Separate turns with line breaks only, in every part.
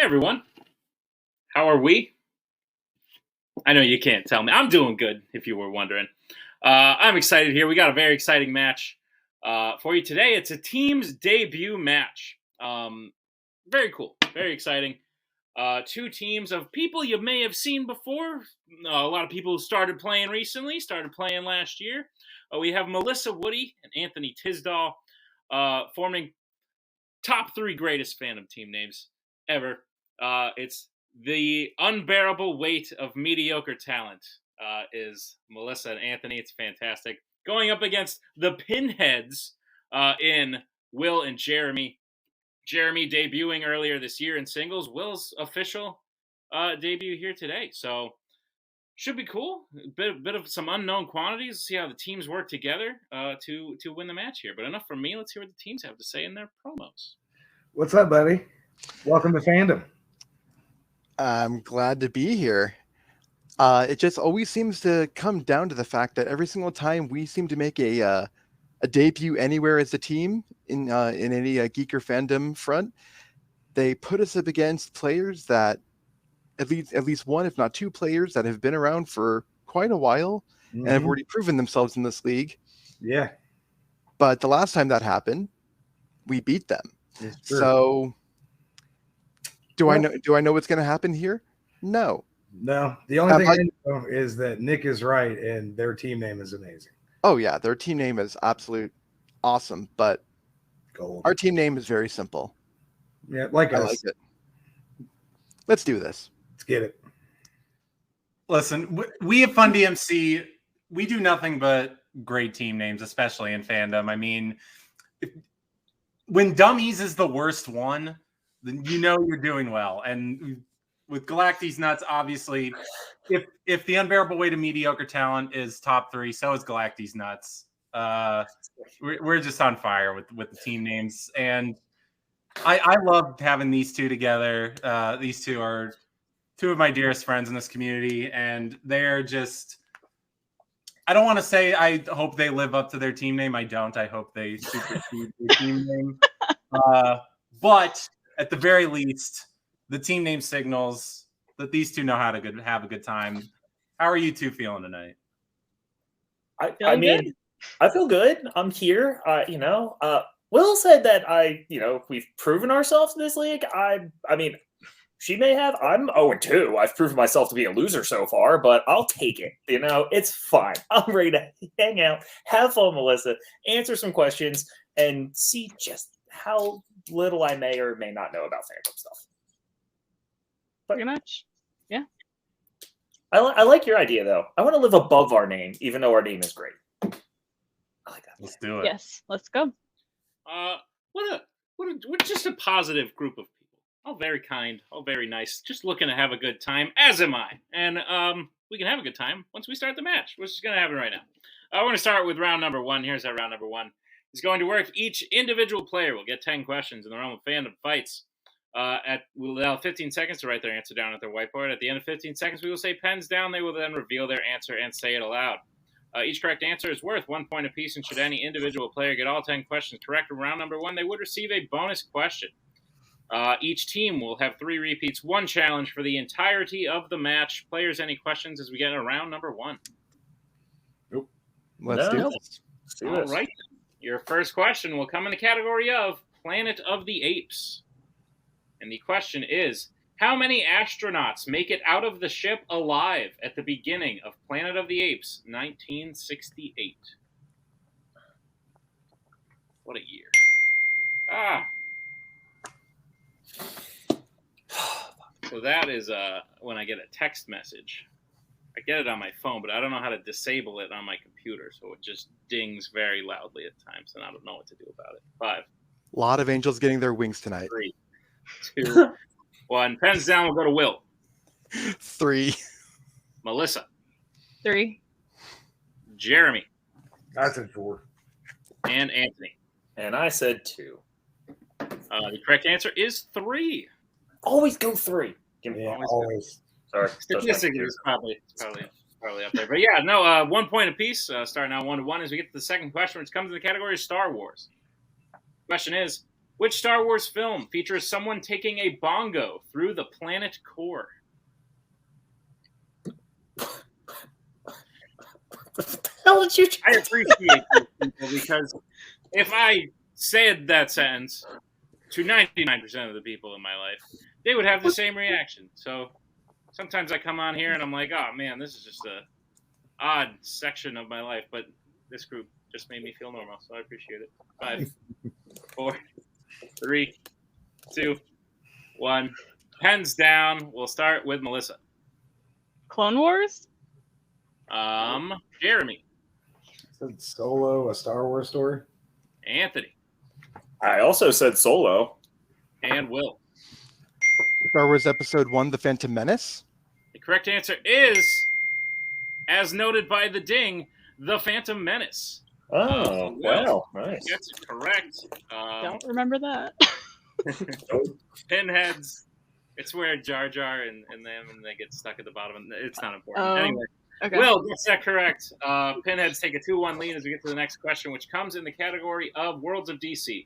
everyone. How are we? I know you can't tell me. I'm doing good, if you were wondering. I'm excited here. We got a very exciting match for you today. It's a team's debut match. Very cool. Very exciting. Two teams of people you may have seen before. A lot of people who started playing recently, started playing last year. We have Melissa Woody and Anthony Tisdall forming top three greatest fandom team names ever. It's the unbearable weight of mediocre talent is Melissa and Anthony. It's fantastic. Going up against the Pinheads in Will and Jeremy. Jeremy debuting earlier this year in singles. Will's official debut here today. So should be cool. A bit of some unknown quantities. See how the teams work together to win the match here. But enough from me. Let's hear what the teams have to say in their promos.
What's up, buddy? Welcome to Fandom.
I'm glad to be here. It just always seems to come down to the fact that every single time we seem to make a debut anywhere as a team in any geeker fandom front, they put us up against players that at least one, if not two players that have been around for quite a while and have already proven themselves in this league. Yeah. But the last time that happened, we beat them. So do I know what's going to happen here? No.
No. The only thing I know is that Nick is right and their team name is amazing.
Oh yeah, their team name is absolute awesome, but our team name is very simple.
Yeah, like
I like it. Let's do this.
Let's get it.
Listen, we at Fun DMC, we do nothing but great team names, especially in fandom. I mean, when Dummies is the worst one, then you know you're doing well. And with Galacti's Nuts, obviously, if the unbearable weight of mediocre talent is top three, so is Galacti's Nuts. We're just on fire with the team names. And I love having these two together. These two are two of my dearest friends in this community, and they're just, I don't want to say I hope they live up to their team name. I don't. I hope they supersede their team name. But at the very least, the team name signals that these two know how to have a good time. How are you two feeling tonight?
I mean, I feel good. I'm here. Will said that we've proven ourselves in this league. I mean, she may have. I'm 0-2. I've proven myself to be a loser so far, but I'll take it. It's fine. I'm ready to hang out, have fun, Melissa, answer some questions, and see just how little I may or may not know about fandom stuff.
Pretty much. Yeah.
I like your idea, though. I want to live above our name, even though our name is great. I like that.
Let's do it.
Yes, let's go.
We're just a positive group of people. All very kind, all very nice. Just looking to have a good time, as am I. And we can have a good time once we start the match, which is going to happen right now. We're going to start with round number one. Here's how round number one is going to work. Each individual player will get 10 questions in the realm of fandom fights. We'll allow 15 seconds to write their answer down at their whiteboard. At the end of 15 seconds, we will say pens down. They will then reveal their answer and say it aloud. Each correct answer is worth 1 point apiece, and should any individual player get all 10 questions correct in round number one, they would receive a bonus question. Each team will have 3 repeats, 1 challenge for the entirety of the match. Players, any questions as we get into round number one?
Nope.
Let's do this.
All right. Your first question will come in the category of Planet of the Apes. And the question is, how many astronauts make it out of the ship alive at the beginning of Planet of the Apes, 1968? What a year. So that is when I get a text message. I get it on my phone, but I don't know how to disable it on my computer, so it just dings very loudly at times, and I don't know what to do about it. 5.
A lot of angels getting their wings tonight.
3, 2, 1. Pens down. We'll go to Will.
3.
Melissa.
3.
Jeremy.
I said 4.
And Anthony.
And I said 2.
The correct answer is 3.
Always go 3.
Always.
Sorry.
Statistically, it's probably up there. But yeah, no, 1 point apiece. Starting out 1-1 as we get to the second question, which comes in the category of Star Wars. Question is, Which Star Wars film features someone taking a bongo through the planet core?
What the hell did you?
I appreciate these people because if I said that sentence to 99% of the people in my life, they would have the same reaction. So sometimes I come on here and I'm like, oh man, this is just a odd section of my life, but this group just made me feel normal, so I appreciate it. 5, 4, 3, 2, 1. Pens down. We'll start with Melissa.
Clone Wars?
Jeremy.
Said Solo, a Star Wars story.
Anthony.
I also said Solo.
And Will.
Star Wars Episode 1, The Phantom Menace.
The correct answer is, as noted by the ding, The Phantom Menace.
Oh, wow. Nice.
That's correct.
Don't remember that.
Pinheads. It's where Jar Jar and them and they get stuck at the bottom. It's not important.
Oh,
Anyway,
okay.
Will gets that correct. Pinheads take a 2-1 lead as we get to the next question, which comes in the category of Worlds of DC.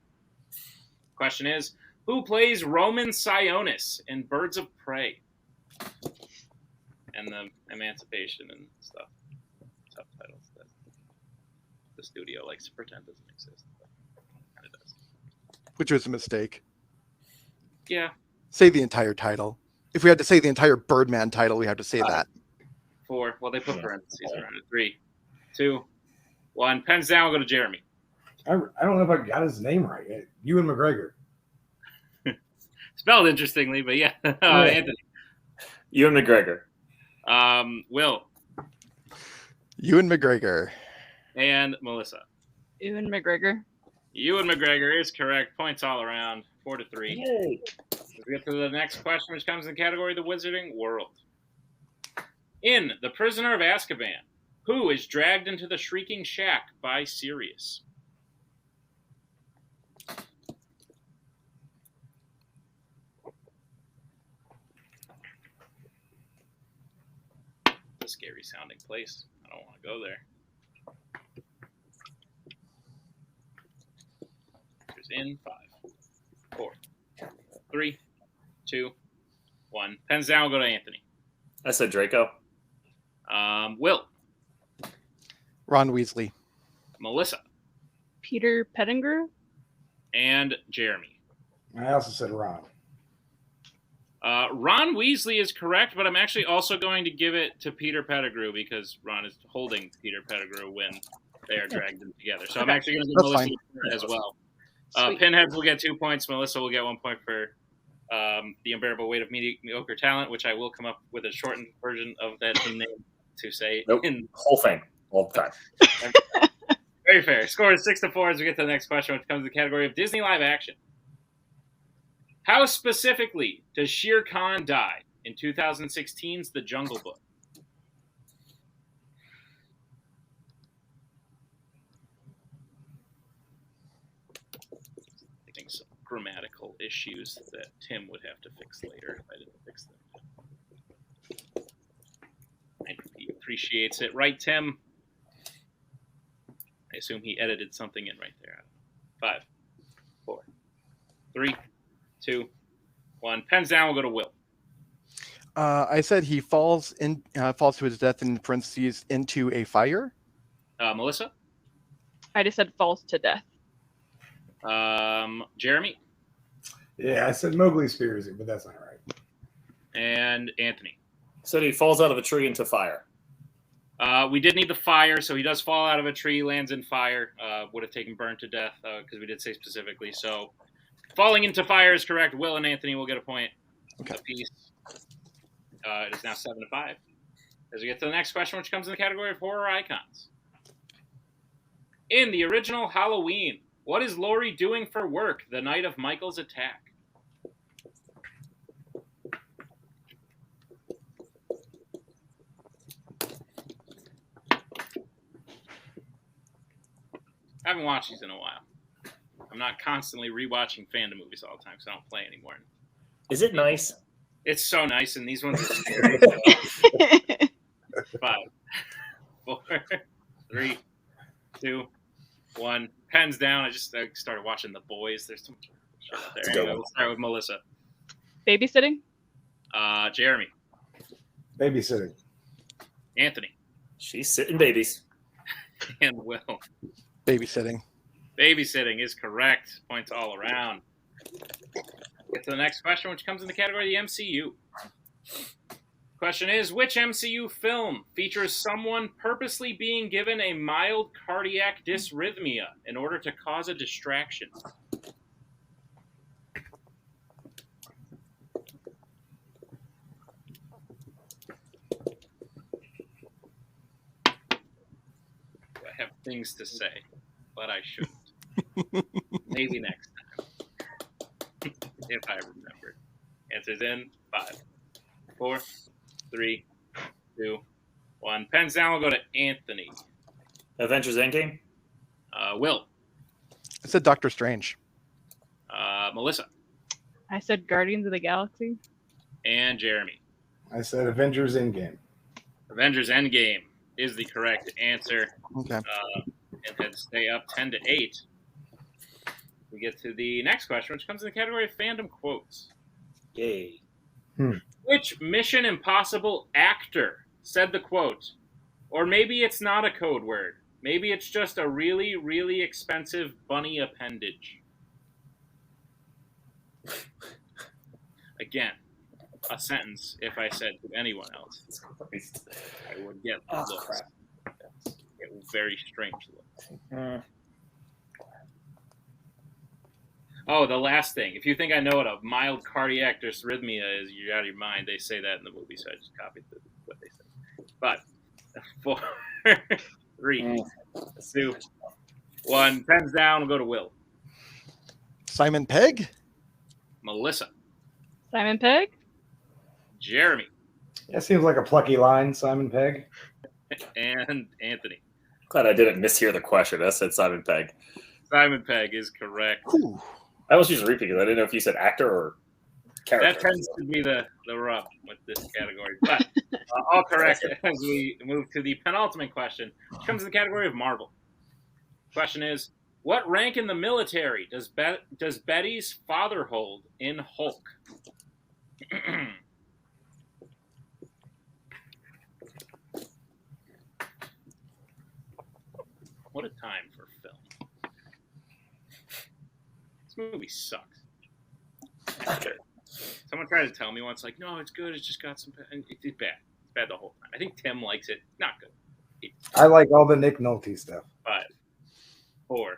Question is, who plays Roman Sionis in Birds of Prey? And the emancipation and stuff. Subtitles that the studio likes to pretend doesn't exist. But it kind of does.
Which was a mistake.
Yeah.
Say the entire title. If we had to say the entire Birdman title, we have to say that.
4. Well, they put parentheses around it. 3, 2, 1. Pens down. We'll go to Jeremy.
I don't know if I got his name right. Ewan McGregor.
Spelled interestingly, but yeah. Anthony.
Ewan McGregor.
Will.
Ewan McGregor.
And Melissa.
Ewan McGregor.
Ewan McGregor is correct. Points all around. 4-3.
Yay.
Let's get to the next question, which comes in the category of the Wizarding World. In The Prisoner of Azkaban, who is dragged into the Shrieking Shack by Sirius? It's a scary sounding place. I don't want to go there. Here's in 5, 4, 3, 2, 1. Pens down. We'll go to Anthony.
I said Draco.
Will.
Ron Weasley.
Melissa.
Peter Pettigrew.
And Jeremy.
I also said Ron.
Ron Weasley is correct, but I'm actually also going to give it to Peter Pettigrew because Ron is holding Peter Pettigrew when they are dragged in together. So I'm actually going to give
That's
Melissa
fine.
as well.
Sweet.
Pinheads will get 2 points. Melissa will get 1 point for the unbearable weight of mediocre talent, which I will come up with a shortened version of that team name to say.
Nope. Whole thing. All the time.
Very fair. Score is 6-4 as we get to the next question, which comes in the category of Disney live action. How specifically does Shere Khan die in 2016's The Jungle Book? I think some grammatical issues that Tim would have to fix later if I didn't fix them. I know he appreciates it. Right, Tim? I assume he edited something in right there. 5, 4, 3, 2, 1. Pens down. We'll go to Will.
I said he falls to his death in parentheses into a fire.
Melissa.
I just said falls to death.
Jeremy.
Yeah, I said Mowgli spears it, but that's not right.
And Anthony.
So he falls out of a tree into fire.
We did need the fire, so he does fall out of a tree, lands in fire. Would have taken burned to death because we did say specifically. So falling into fire is correct. Will and Anthony will get a point apiece. It is now 7-5. As we get to the next question, which comes in the category of horror icons. In the original Halloween, what is Laurie doing for work the night of Michael's attack? I haven't watched these in a while. I'm not constantly rewatching Fandom movies all the time because I don't play anymore.
Is it nice?
It's so nice, and these ones are scary. 5, 4, 3, 2, 1. Pens down. I started watching The Boys. There's so much There you go. We'll start with Melissa.
Babysitting.
Jeremy.
Babysitting.
Anthony.
She's sitting babies.
And Will.
Babysitting.
Babysitting is correct. Points all around. Get to the next question, which comes in the category of the MCU. Question is, which MCU film features someone purposely being given a mild cardiac dysrhythmia in order to cause a distraction? I have things to say, but I shouldn't. Maybe next time. If I remember. Answers in 5, 4, 3, 2, 1. Pens down. We'll go to Anthony.
Avengers Endgame.
Will.
I said Doctor Strange.
Melissa.
I said Guardians of the Galaxy.
And Jeremy.
I said Avengers Endgame.
Avengers Endgame is the correct answer.
Okay.
And stay up 10-8. We get to the next question, which comes in the category of fandom quotes.
Yay.
Which Mission Impossible actor said the quote? Or maybe it's not a code word. Maybe it's just a really, really expensive bunny appendage. Again, a sentence if I said to anyone else, I would get looks.
Crap.
Get very strange looks. Oh, the last thing. If you think I know what a mild cardiac dysrhythmia is, you're out of your mind. They say that in the movie, so I just copied what they said. But 4, 3, 2, 1. Pens down. We'll go to Will.
Simon Pegg.
Melissa.
Simon Pegg.
Jeremy.
That seems like a plucky line, Simon Pegg.
And Anthony.
Glad I didn't mishear the question. I said Simon Pegg.
Simon Pegg is correct.
Ooh.
I was just repeating because I didn't know if you said actor or character.
That tends to be the rub with this category. But all correct as we move to the penultimate question, which comes in the category of Marvel. Question is, what rank in the military does Betty's father hold in Hulk? What a time for film. This movie sucks.
Okay.
Someone tried to tell me once, like, no, it's good. It's just got some. It's bad. It's bad the whole time. I think Tim likes it. Not good.
I like all the Nick Nolte stuff.
5, 4,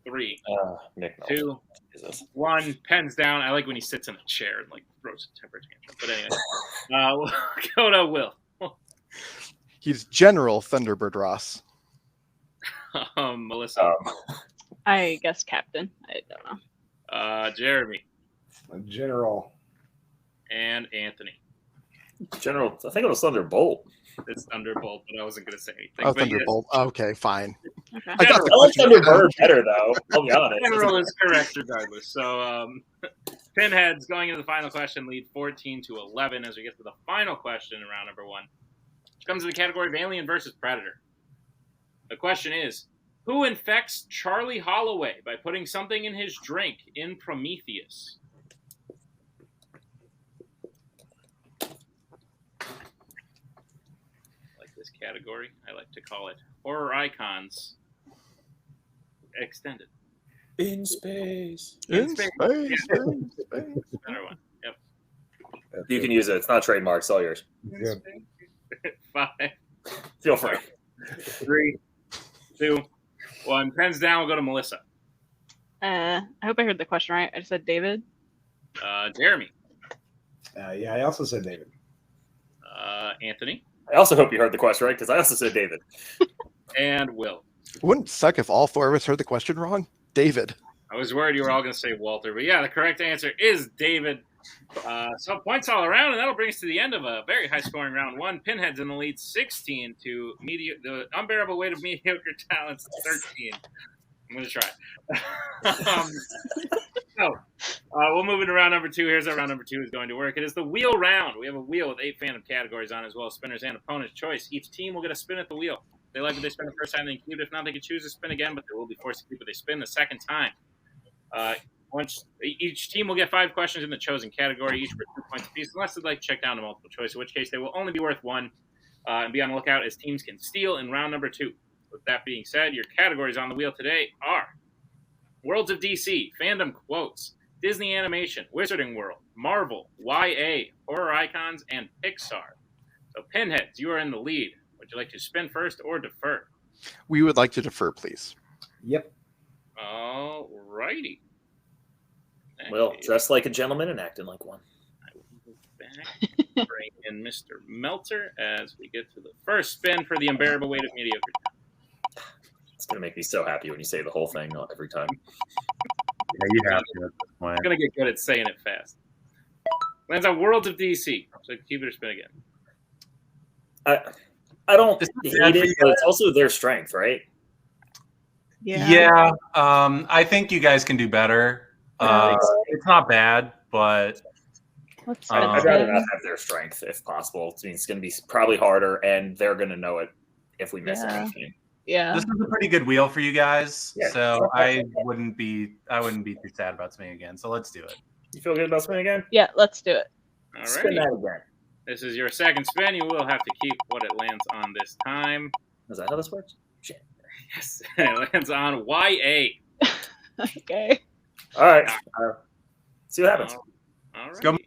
3,
Nick
2, 1. Pens down. I like when he sits in a chair and like throws a temper tantrum. But anyway, we'll go to Will.
He's General Thunderbird Ross.
Melissa.
I guess Captain. I don't know.
Jeremy.
General.
And Anthony.
General, I think it was Thunderbolt.
It's Thunderbolt, but I wasn't going to say anything.
Oh,
But
Thunderbolt. Okay, fine.
Okay.
I got the
I like
question.
Thunderbird better, though. I'll be honest.
General is correct regardless. So, Pinheads going into the final question lead 14-11 as we get to the final question in round number 1, which comes in the category of Alien versus Predator. The question is, who infects Charlie Holloway by putting something in his drink in Prometheus? Like this category, I like to call it Horror Icons Extended.
In space.
In
space.
space.
Yeah.
In space.
Better one. Yep.
You can use it. It's not trademarked. It's all yours.
Good.
5,
Feel free.
3, 2, 1. Pens down. We'll go to Melissa.
I hope I heard the question right. I just said David.
Jeremy.
Yeah, I also said David.
Anthony.
I also hope you heard the question right because I also said David.
And Will.
It wouldn't suck if all 4 of us heard the question wrong. David.
I was worried you were all going to say Walter, but yeah, the correct answer is David. So points all around, and that'll bring us to the end of a very high-scoring round 1. Pinheads in the lead 16 to the unbearable weight of mediocre talents 13. I'm going to try. We'll move into round number 2. Here's how round number 2 is going to work. It is the wheel round. We have a wheel with 8 fandom categories on, as well as spinners and opponent's choice. Each team will get a spin at the wheel. If they like what they spin the first time, they can keep it. If not, they can choose to spin again, but they will be forced to keep what they spin the second time. Once each team will get 5 questions in the chosen category, each for 2 points apiece, unless they'd like to check down to multiple choice, in which case they will only be worth 1. And be on the lookout as teams can steal in round number 2. With that being said, your categories on the wheel today are Worlds of DC, Fandom Quotes, Disney Animation, Wizarding World, Marvel, YA, Horror Icons, and Pixar. So, Pinheads, you are in the lead. Would you like to spin first or defer?
We would like to defer, please.
Yep.
All righty.
Well, dressed like a gentleman and acting like one.
I will move back, bring in Mr. Melter as we get to the first spin for the unbearable weight of mediocre.
It's going to make me so happy when you say the whole thing every time.
Yeah, you have to at this point.
I'm going to get good at saying it fast. Lands on Worlds of DC. So keep it or spin again.
I don't
This is
hate
bad for
it,
you
but it's also their strength, right?
Yeah. I think you guys can do better. It's not bad, but
Let's
I'd rather not have their strength if possible. I mean, it's going to be probably harder, and they're going to know it if we miss anything.
Yeah.
this is a pretty good wheel for you guys.
Yeah.
So I wouldn't be too sad about spinning again. So let's do it.
You feel good about spinning again?
Yeah, let's do it.
All
Spin
right.
that again.
This is your second spin. You will have to keep what it lands on this time.
Is that how this works? Shit.
Yes, it lands on YA.
Okay.
All right. See what happens.
All right.
Go.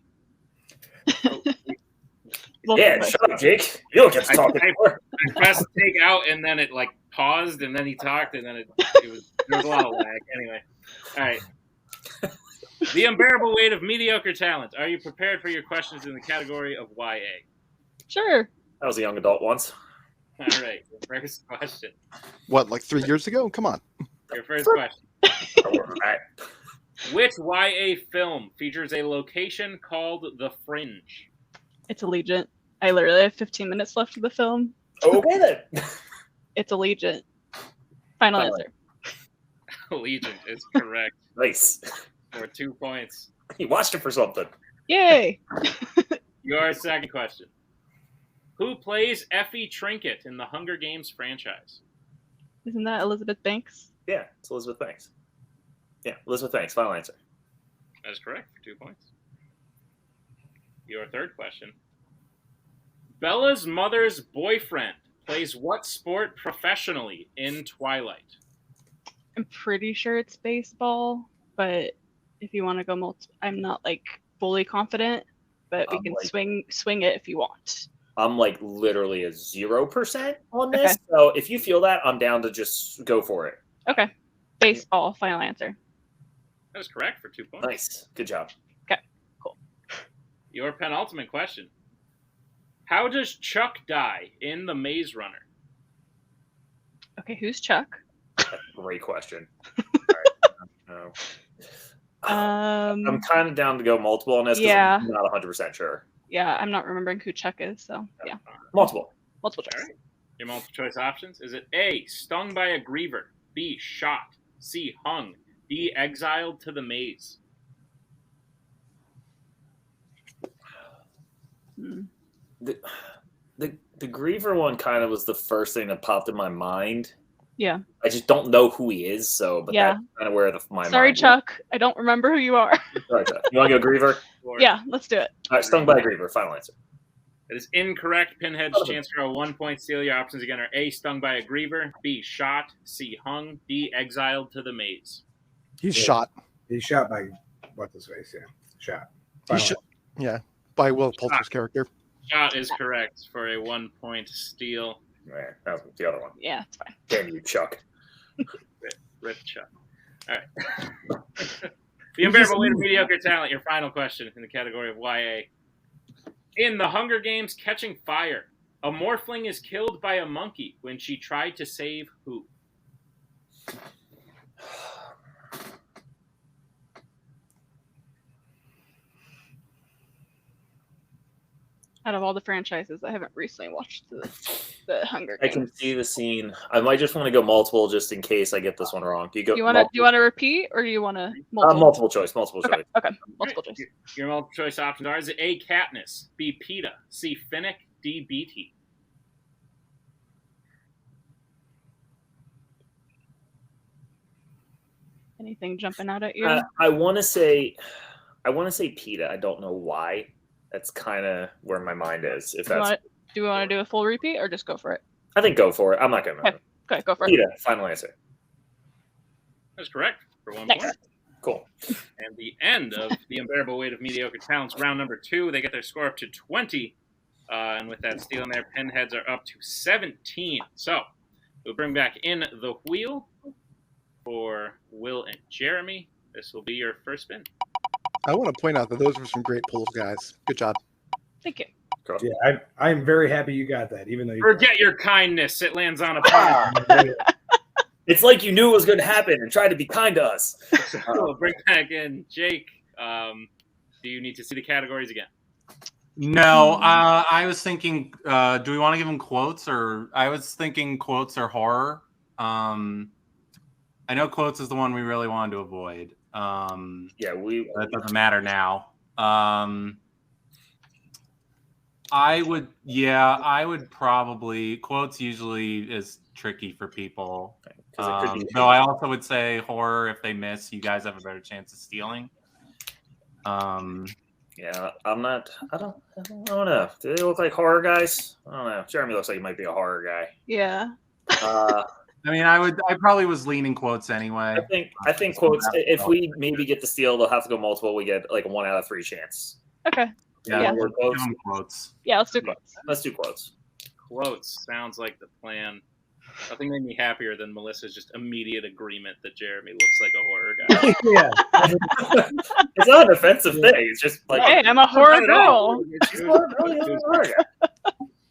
Yeah, shut up, Jake. You don't get to talk anymore.
I pressed take out, and then it like paused, and then he talked, and then there was a lot of lag. Anyway, all right. The unbearable weight of mediocre talent. Are you prepared for your questions in the category of YA?
Sure.
I was a young adult once.
All right. Your first question.
What, like 3 years ago? Come on.
Your first question.
All right.
Which YA film features a location called The Fringe?
It's Allegiant. I literally have 15 minutes left of the film.
Okay then.
It's Allegiant. Final answer.
Allegiant is correct
Nice.
for 2 points.
You watched it for something.
Yay!
Your second question. Who plays Effie Trinket in the Hunger Games franchise?
Isn't that Elizabeth Banks?
Yeah, it's Elizabeth Banks. Yeah, Elizabeth Banks. Final answer.
That is correct for 2 points. Your third question. Bella's mother's boyfriend plays what sport professionally in Twilight?
I'm pretty sure it's baseball, but if you want to go I'm not like fully confident, but we can swing it if you want.
I'm like literally a 0% on this.
Okay.
So if you feel that, I'm down to just go for it.
Okay. Baseball, final answer.
That is correct for 2 points.
Nice. Good job.
Okay, cool.
Your penultimate question. How does Chuck die in The Maze Runner?
Okay, who's Chuck?
That's a great question. All right. I'm kind of down to go multiple on this because I'm not 100% sure.
Yeah, I'm not remembering who Chuck is, so yeah.
Multiple.
Multiple choice.
All right. Your multiple choice options. Is it A, stung by a griever, B, shot, C, hung, D, exiled to the maze?
The griever one kind of was the first thing that popped in my mind.
Yeah.
I just don't know who he is, so but that's kind of where my
Sorry,
mind
Chuck. I don't remember who you are.
Sorry, Chuck. You want to go griever?
Yeah, let's do it.
All right, stung by a griever. Final answer.
That is incorrect. Pinhead's chance for a 1 point steal. Your options again are A, stung by a griever, B, shot, C, hung, D, exiled to the maze.
He's shot.
He's shot by what's his face? Yeah, shot.
By Will Poulter's character.
Shot is correct for a 1 point steal.
Yeah, that was the other one.
Yeah, it's fine.
Damn you, Chuck.
Rip Chuck. All right. The unbearable weight of mediocre talent. Your final question in the category of YA. In The Hunger Games Catching Fire, a morphling is killed by a monkey when she tried to save who?
Out of all the franchises, I haven't recently watched the Hunger
I
Games.
can see the scene. I might just want to go multiple just in case I get this one wrong. Do you
want to repeat or do you want to multiple?
Multiple choice. Multiple choice.
Okay. Multiple choice.
Your multiple choice options are: is it A, Katniss, B, Peeta, C, Finnick, D, Beatty?
Anything jumping out at you?
I want to say PETA. I don't know why. That's kind of where my mind is. If that's
Do we want to do a full repeat or just go for it?
I think go for it. I'm not gonna.
Okay, go for it.
PETA. Final answer.
That's correct for 1
Nice.
point.
Cool.
And the end of the unbearable weight of mediocre talents, round number 2. They get their score up to 20. And with that steal in there, Pinheads are up to 17. So we'll bring back in the wheel for Will and Jeremy. This will be your first spin.
I want to point out that those were some great pulls, guys. Good job.
Thank you.
Cool.
Yeah, I'm very happy you got that, even though you
Forget your kindness. It lands on a pile.
It's like you knew it was going to happen and tried to be kind to us.
We'll bring back in Jake. Do you need to see the categories again?
No, I was thinking, do we want to give them quotes, or I was thinking quotes or horror. I know quotes is the one we really wanted to avoid.
Yeah,
that doesn't matter now. I would probably, quotes usually is tricky for people. Though I also would say horror, if they miss, you guys have a better chance of stealing.
Yeah, I don't know. Do they look like horror guys? I don't know. Jeremy looks like he might be a horror guy.
Yeah.
I mean, I probably was leaning quotes anyway.
I think quotes. If we maybe get the steal, they'll have to go multiple. We get like a 1 out of 3 chance.
Okay.
Yeah,
We're
give them quotes.
Yeah, let's do quotes.
Let's do quotes.
Quotes sounds like the plan. Nothing made me happier than Melissa's just immediate agreement that Jeremy looks like a horror guy.
Yeah.
It's not an offensive thing. It's just like,
Hey, I'm a horror girl.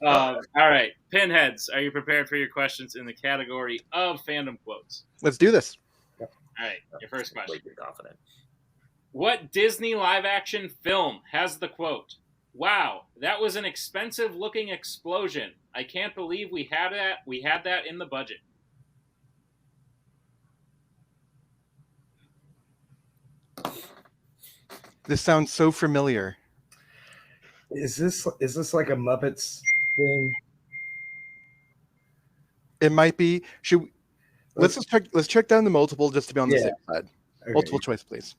All right, Pinheads, are you prepared for your questions in the category of fandom quotes?
Let's do this.
All right, your first question.
Way too confident.
What Disney live-action film has the quote, "Wow, that was an expensive-looking explosion. I can't believe we had that in the budget."
This sounds so familiar.
Is this like a Muppets thing?
It might be. Let's check down the multiple just to be on the safe side.
Okay.
Multiple choice, please.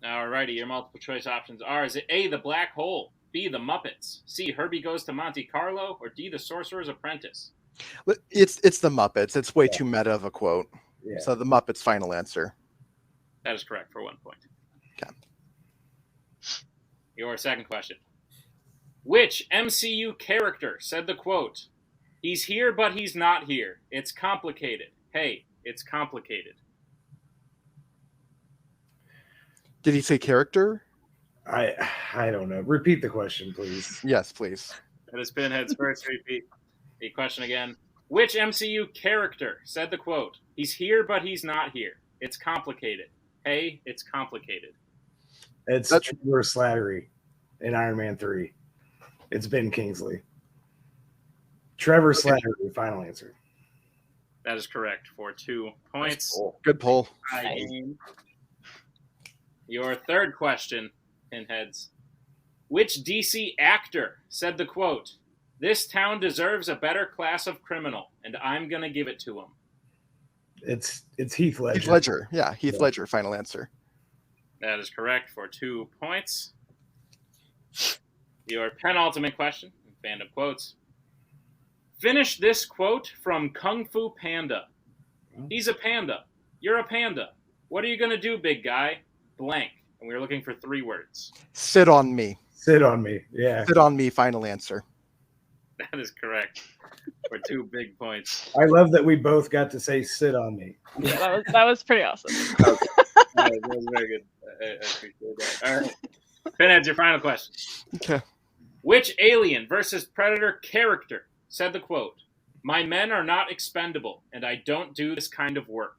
All righty, your multiple choice options are: is it A, the Black Hole, B, the Muppets, C, Herbie Goes to Monte Carlo, or D, the Sorcerer's Apprentice?
It's the Muppets. It's way too meta of a quote.
Yeah.
So the Muppets' final answer.
That is correct for 1 point.
Okay.
Your second question. Which MCU character said the quote, "He's here, but he's not here. It's complicated. Hey, it's complicated"?
Did he say character?
I don't know. Repeat the question, please.
Yes, please.
That is Pinhead's first repeat. The question again. Which MCU character said the quote, "He's here, but he's not here. It's complicated. Hey, it's complicated"?
It's Trevor Slattery in Iron Man 3. It's Ben Kingsley. Trevor Slattery, final answer.
That is correct for 2 points.
Cool.
Good pull.
Your third question, Pinheads. Which DC actor said the quote, "This town deserves a better class of criminal, and I'm going to give it to him"?
It's Heath Ledger.
Heath Ledger. Yeah, Heath Ledger, final answer.
That is correct for 2 points. Your penultimate question, fandom quotes. Finish this quote from Kung Fu Panda. "He's a panda. You're a panda. What are you going to do, big guy? Blank." And we were looking for 3 words.
Sit on me.
Sit on me. Yeah.
Sit on me, final answer.
That is correct for 2 big points.
I love that we both got to say sit on me.
Yeah, that was pretty awesome.
That was very good. I appreciate that. All right. Pinheads, your final question.
Okay.
Which Alien versus Predator character said the quote, "My men are not expendable, and I don't do this kind of work"?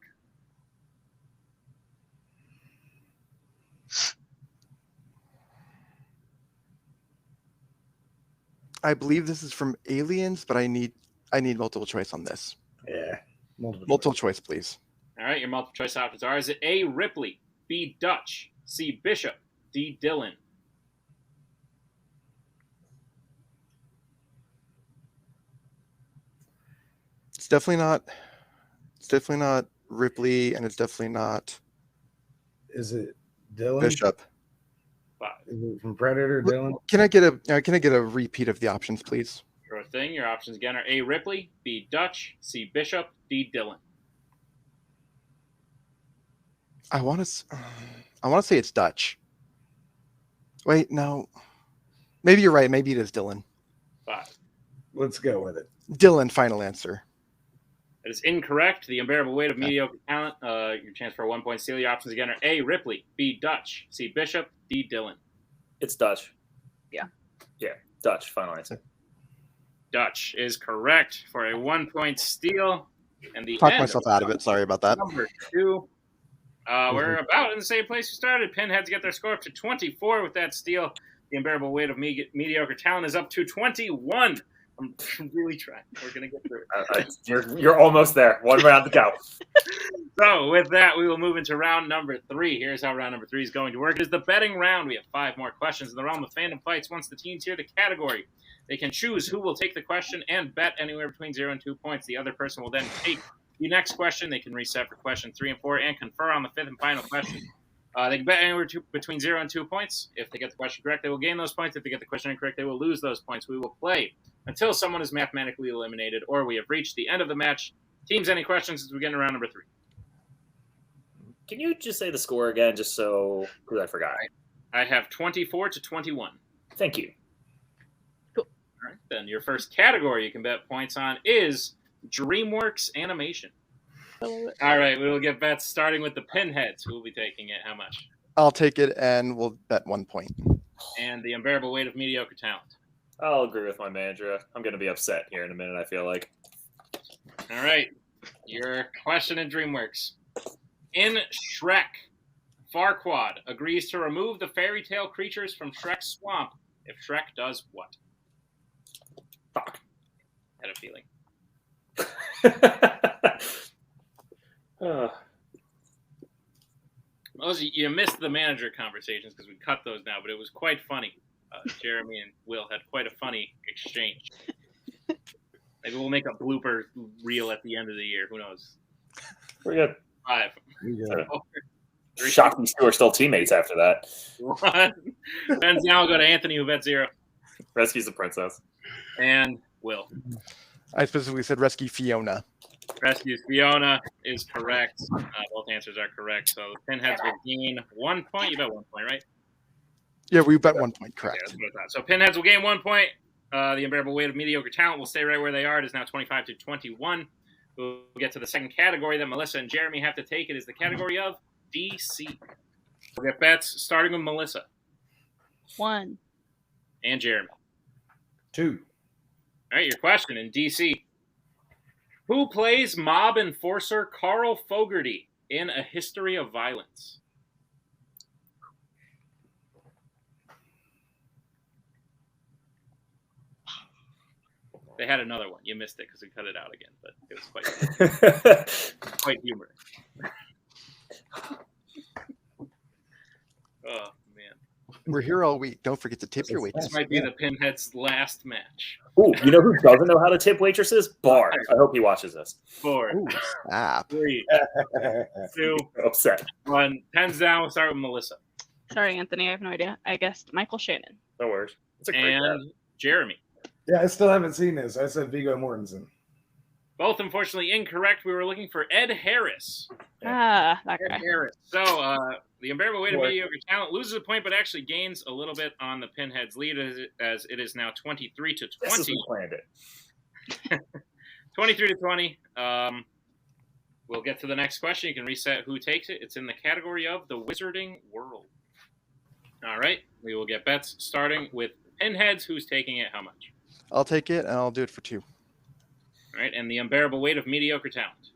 I believe this is from Aliens, but I need multiple choice on this.
Yeah.
Multiple choice, please.
All right, your multiple choice options are: is it A, Ripley, B, Dutch, C, Bishop, D, Dillon?
It's definitely not Ripley, and it's definitely not
Is it Dylan?
Bishop.
Is it from Predator, Dylan?
Can I get a repeat of the options, please?
Sure thing. Your options again are A. Ripley, B. Dutch, C. Bishop, D. Dylan.
I want to say it's Dutch. Wait, no. Maybe you're right. Maybe it is Dylan.
5.
Let's go with it.
Dylan, final answer.
That is incorrect. The unbearable weight of mediocre talent. Your chance for a 1 point steal. Your options again are A. Ripley, B. Dutch, C. Bishop, D. Dylan.
It's Dutch.
Yeah.
Yeah, Dutch. Final answer.
Dutch is correct for a 1 point steal. And the
Talked
end
myself out of it. Sorry about that.
Number 2. We're about in the same place we started. Pinheads get their score up to 24 with that steal. The unbearable weight of mediocre talent is up to 21. I'm really trying. We're going to get through it.
You're almost there. One round to go.
So with that, we will move into round number 3. Here's how round number 3 is going to work. It is the betting round. We have 5 more questions in the realm of fandom fights. Once the teams hear the category, they can choose who will take the question and bet anywhere between 0 and 2 points. The other person will then take the next question. They can reset for question 3 and 4 and confer on the 5th and final question. They can bet anywhere between 0 and 2 points. If they get the question correct, they will gain those points. If they get the question incorrect, they will lose those points. We will play until someone is mathematically eliminated or we have reached the end of the match. Teams, any questions as we get into round number 3?
Can you just say the score again, just so, because I forgot.
I have 24 to 21.
Thank you.
Cool. All right, then your first category you can bet points on is DreamWorks Animation. All right, we will get bets starting with the Pinheads. Who will be taking it? How much?
I'll take it, and we'll bet 1 point.
And the unbearable weight of mediocre talent.
I'll agree with my manager. I'm going to be upset here in a minute, I feel like.
All right, your question in DreamWorks. In Shrek, Farquaad agrees to remove the fairytale creatures from Shrek's swamp if Shrek does what?
Fuck.
Had a feeling. Well, you missed the manager conversations because we cut those now, but it was quite funny. Jeremy and Will had quite a funny exchange. Maybe we'll make a blooper reel at the end of the year. Who knows?
We're good.
5.
Shocked these two are still teammates after that.
1. And now we'll go to Anthony, who bet 0.
Rescues the princess.
And Will.
I specifically said rescue Fiona.
Rescues Fiona is correct. Both answers are correct. So the Pinheads will gain 1 point. You bet 1 point, right?
Yeah, we bet 1 point, correct.
Okay, that's what I thought. So Pinheads will gain 1 point. The unbearable weight of mediocre talent will stay right where they are. It is now 25 to 21. We'll get to the second category that Melissa and Jeremy have to take. It is the category of DC. We'll get bets starting with Melissa.
1.
And Jeremy.
2.
All right, your question in DC. Who plays mob enforcer Carl Fogarty in A History of Violence? They had another one. You missed it because we cut it out again, but it was quite humorous. Oh, man.
We're here all week. Don't forget to tip your waitress.
This might be the Pinheads' last match.
Ooh, you know who doesn't know how to tip waitresses? Bart. I hope he watches this.
4,
Ooh, snap.
3, 2,
Upset.
1. Pens down. We'll start with Melissa.
Sorry, Anthony. I have no idea. I guessed Michael Shannon.
No worries. It's a great bet.
And Jeremy.
Yeah, I still haven't seen this. I said Viggo Mortensen.
Both, unfortunately, incorrect. We were looking for Ed Harris.
Ah, that
Ed
guy.
Harris. So, the unbearable weight of mediocre talent loses a point, but actually gains a little bit on the Pinheads' lead as it is now 23 to 20.
This is who planned it.
23 to 20. We'll get to the next question. You can reset who takes it. It's in the category of the Wizarding World. All right. We will get bets starting with Pinheads. Who's taking it? How much?
I'll take it, and I'll do it for 2.
All right. And the unbearable weight of mediocre talent.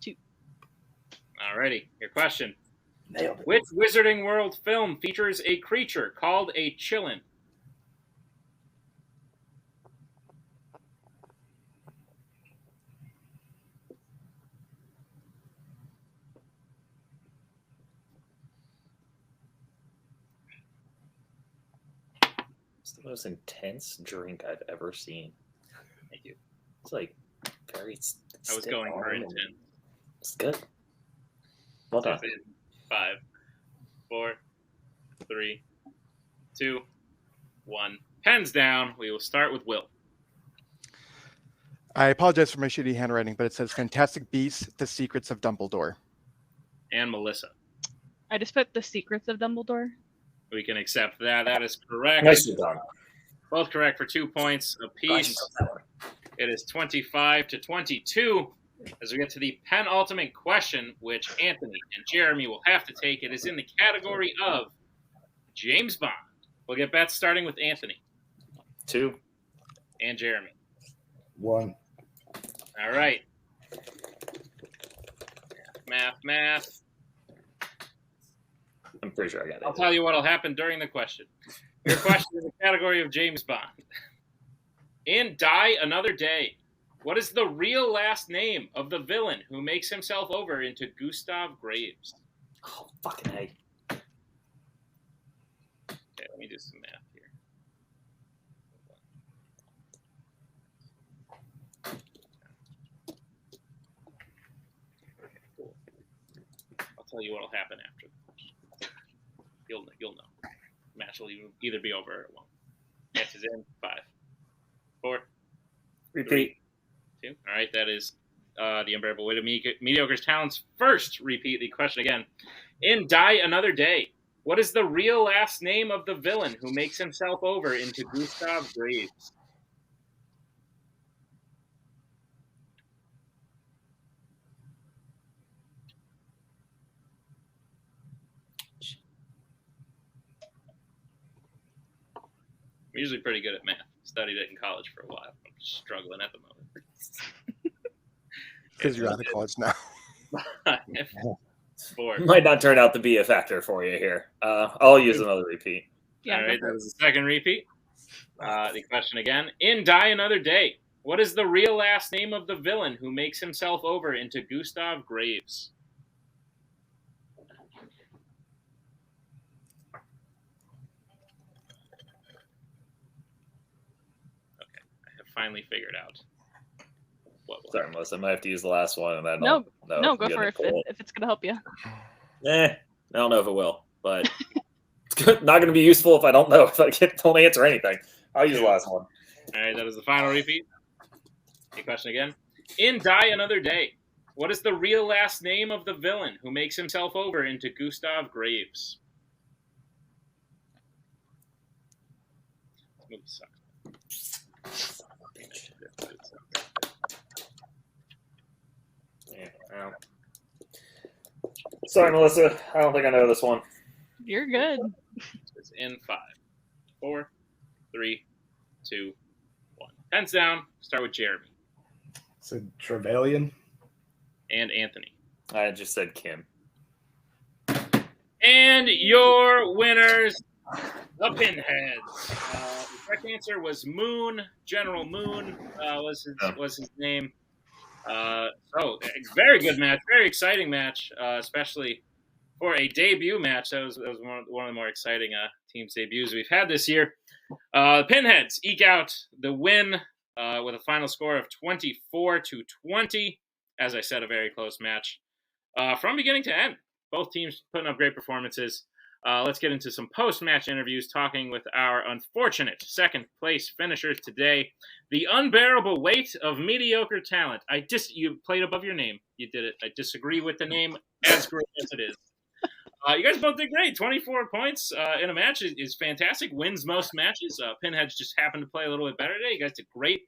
2.
All righty. Your question.
Nailed it.
Which Wizarding World film features a creature called a Chillin?
It's the most intense drink I've ever seen.
Thank you.
It's like very.
I was going for intent.
It's good. Well done.
5. 4, 3, 2, 1. Pens down. We will start with Will.
I apologize for my shitty handwriting, but it says Fantastic Beasts, The Secrets of Dumbledore.
And Melissa.
I just put The Secrets of Dumbledore.
We can accept that. That is correct.
Nicely done.
Both correct for 2 points apiece. It is 25-22. As we get to the penultimate question, which Anthony and Jeremy will have to take, it is in the category of James Bond. We'll get bets starting with Anthony.
2.
And Jeremy.
1.
All right. Math.
I'm pretty sure I got it.
I'll tell you what will happen during the question. Your question is the category of James Bond. In Die Another Day, what is the real last name of the villain who makes himself over into Gustav Graves?
Oh, fucking hey.
Okay, let me do some math here. Okay, cool. I'll tell you what will happen after the question. You'll know. Match will either be over or it won't. Match is in 5, 4,
Repeat.
3, 2. All right, that is the Unbearable Weight of Mediocre's Talent's first repeat. The question again. In Die Another Day, what is the real last name of the villain who makes himself over into Gustav Graves? I'm usually pretty good at math. Studied it in college for a while. I'm struggling at the moment.
Because you're out of college now.
4.
Might not turn out to be a factor for you here. I'll use another repeat.
Yeah.
All right, that was the second repeat. The question again. In Die Another Day, what is the real last name of the villain who makes himself over into Gustav Graves? Okay, I have finally figured out what will
Sorry, Melissa. I might have to use the last one. And then
No,
I'll
go for it if it's going to help you.
I don't know if it will, but it's not going to be useful if I don't know, if I don't answer anything. I'll use the last one.
All right, that is the final repeat. The question again. In Die Another Day, what is the real last name of the villain who makes himself over into Gustav Graves? This movie sucks.
Yeah, well. Sorry, Melissa. I don't think I know this one.
You're good.
It's in 5, 4, 3, 2, 1. Pens down. Start with Jeremy
So Trevelyan.
and Anthony.
I just said Kim.
And your winners, the Pinheads. The correct answer was Moon. General Moon was his name. So very good match, very exciting match, especially for a debut match. That was one of the more exciting team's debuts we've had this year. The Pinheads eke out the win with a final score of 24-20. As I said, a very close match from beginning to end. Both teams putting up great performances. Let's get into some post-match interviews, talking with our unfortunate second-place finishers today. The Unbearable Weight of Mediocre Talent. You played above your name. You did it. I disagree with the name, as great as it is. You guys both did great. 24 points in a match is fantastic. Wins most matches. Pinheads just happened to play a little bit better today. You guys did great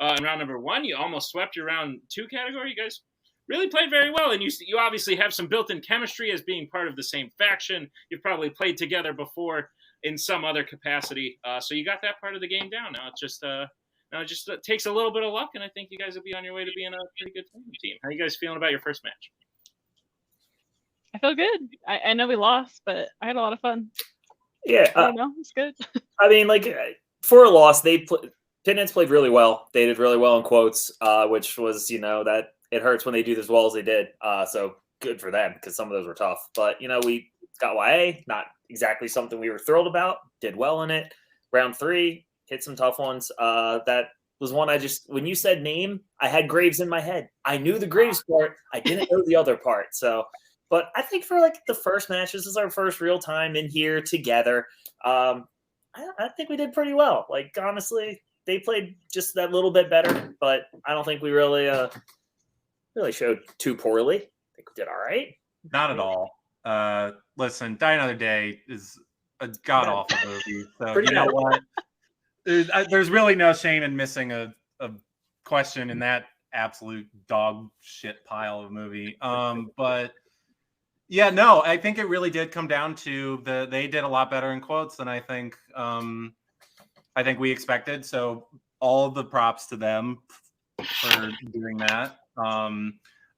in round number 1. You almost swept your round 2 category. You guys really played very well, and you obviously have some built-in chemistry as being part of the same faction. You've probably played together before in some other capacity, so you got that part of the game down. Now it just takes a little bit of luck, and I think you guys will be on your way to being a pretty good team. How are you guys feeling about your first match?
I feel good. I know we lost, but I had a lot of fun.
Yeah,
it's good.
I mean, for a loss, Pinheads played really well. They did really well in quotes, which was, that it hurts when they do as well as they did. So good for them, because some of those were tough. But, we got YA, not exactly something we were thrilled about. Did well in it. Round 3, hit some tough ones. That was one when you said name, I had Graves in my head. I knew the Graves part. I didn't know the other part. So But I think for like the first match, this is our first real time in here together. I think we did pretty well. Like, honestly, they played just that little bit better, but I don't think we really showed too poorly. I think we did all right.
Not at all. Listen, Die Another Day is a god-awful movie. So you know what? There's really no shame in missing a question in that absolute dog shit pile of movie. But yeah, no, I think it really did come down to they did a lot better in quotes than I think we expected. So all of the props to them for doing that.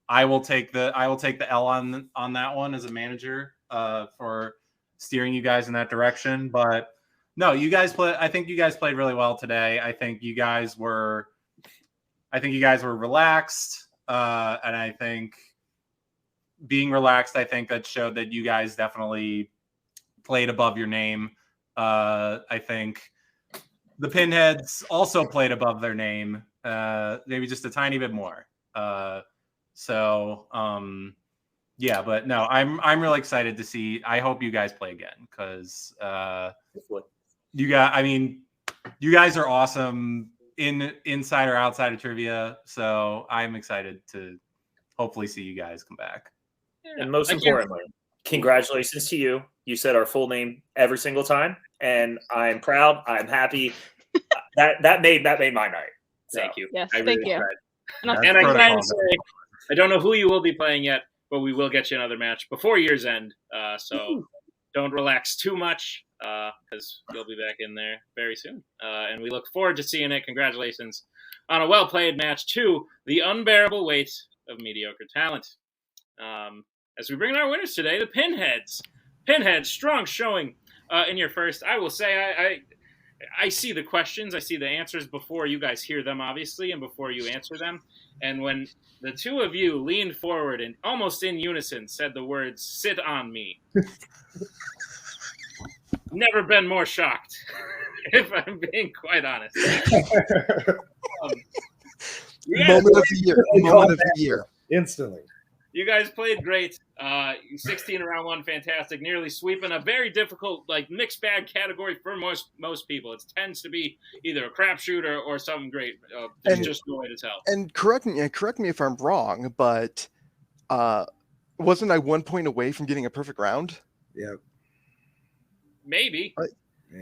I will take the L on that one as a manager for steering you guys in that direction. But no, I think you guys played really well today. I think you guys were relaxed, and I think being relaxed, I think that showed that you guys definitely played above your name. I think the Pinheads also played above their name, maybe just a tiny bit more. Yeah, but no, I'm really excited to see. I hope you guys play again because you guys are awesome inside or outside of trivia. So I'm excited to hopefully see you guys come back.
And most importantly, congratulations to you. You said our full name every single time, and I'm proud. I'm happy. that made my night. So,
thank you.
Yes,
thank
you.
And I can say, I don't know who you will be playing yet, but we will get you another match before year's end. So don't relax too much because you'll be back in there very soon. And we look forward to seeing it. Congratulations on a well-played match to the unbearable weight of mediocre talent. As we bring in our winners today, the Pinheads. Pinheads, strong showing in your first. I will say I see the questions, I see the answers before you guys hear them, obviously, and before you answer them. And when the two of you leaned forward and almost in unison said the words, "Sit on me," never been more shocked, if I'm being quite honest.
Moment of the year.
Instantly.
You guys played great. 16 in round one, fantastic. Nearly sweeping a very difficult, like, mixed bag category for most people. It tends to be either a crapshoot or something great. There's just no way to tell.
And correct me if I'm wrong, but wasn't I 1 point away from getting a perfect round?
Yeah.
Maybe.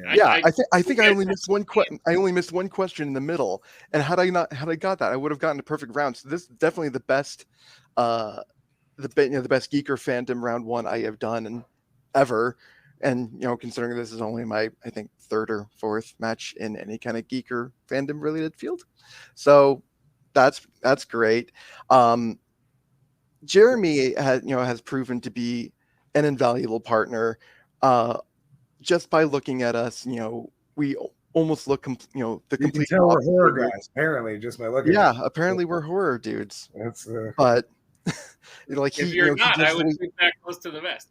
I think I only missed one question. I only missed one question in the middle, and had I got that, I would have gotten a perfect round. So this is definitely the best. The best Geeker Fandom round one I have done ever, and considering this is only my I think third or fourth match in any kind of Geeker Fandom related field, so that's great. Jeremy has proven to be an invaluable partner. Just by looking at us, we almost look the complete.
You can tell we're horror guys, apparently, just by looking.
Yeah, apparently we're horror dudes.
That's
but.
If you're not, I would think that close to the best.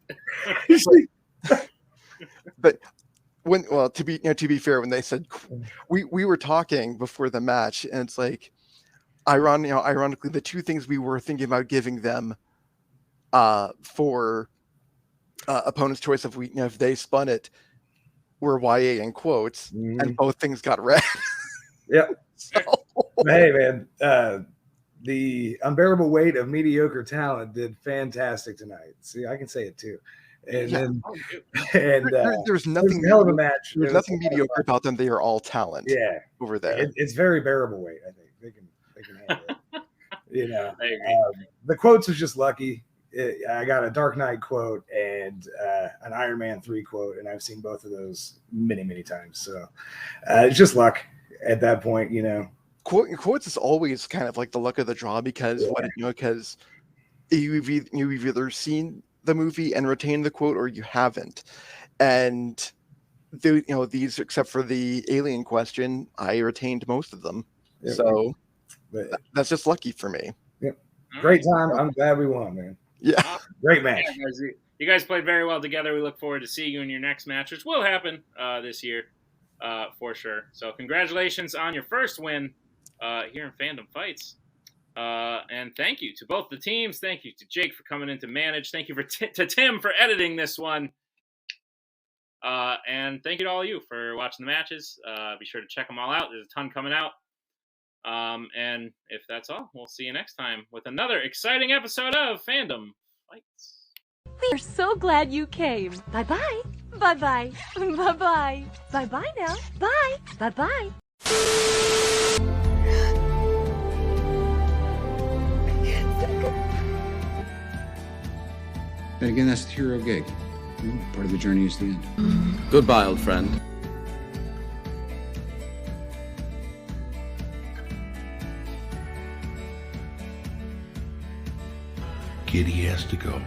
But to be fair, when they said we were talking before the match, and it's like, ironically, the two things we were thinking about giving them for opponent's choice if they spun it were YA and quotes, and both things got read.
Yeah. Hey man. The unbearable weight of mediocre talent did fantastic tonight. See, I can say it too. And
there's nothing
hell of a match.
There's nothing mediocre about them. They are all talent.
Yeah,
over there.
It's very bearable weight. I think they can handle it. The quotes was just lucky. I got a Dark Knight quote and an Iron Man 3 quote, and I've seen both of those many times. So it's just luck at that point,
Quotes is always kind of like the luck of the draw because because you've either seen the movie and retained the quote or you haven't. And these, except for the alien question, I retained most of them. Yeah, so that's just lucky for me.
Yeah. Great time. I'm glad we won, man.
Yeah.
Great match.
You guys played very well together. We look forward to seeing you in your next match, which will happen this year for sure. So congratulations on your first win here in Fandom Fights. And thank you to both the teams. Thank you to Jake for coming in to manage. Thank you to Tim for editing this one. And thank you to all of you for watching the matches. Be sure to check them all out. There's a ton coming out. And if that's all, we'll see you next time with another exciting episode of Fandom Fights.
We are so glad you came. Bye-bye. Bye-bye. Bye-bye. Bye-bye now. Bye. Bye-bye.
And again, that's the hero gig. Part of the journey is the end.
Goodbye, old friend.
Kitty has to go.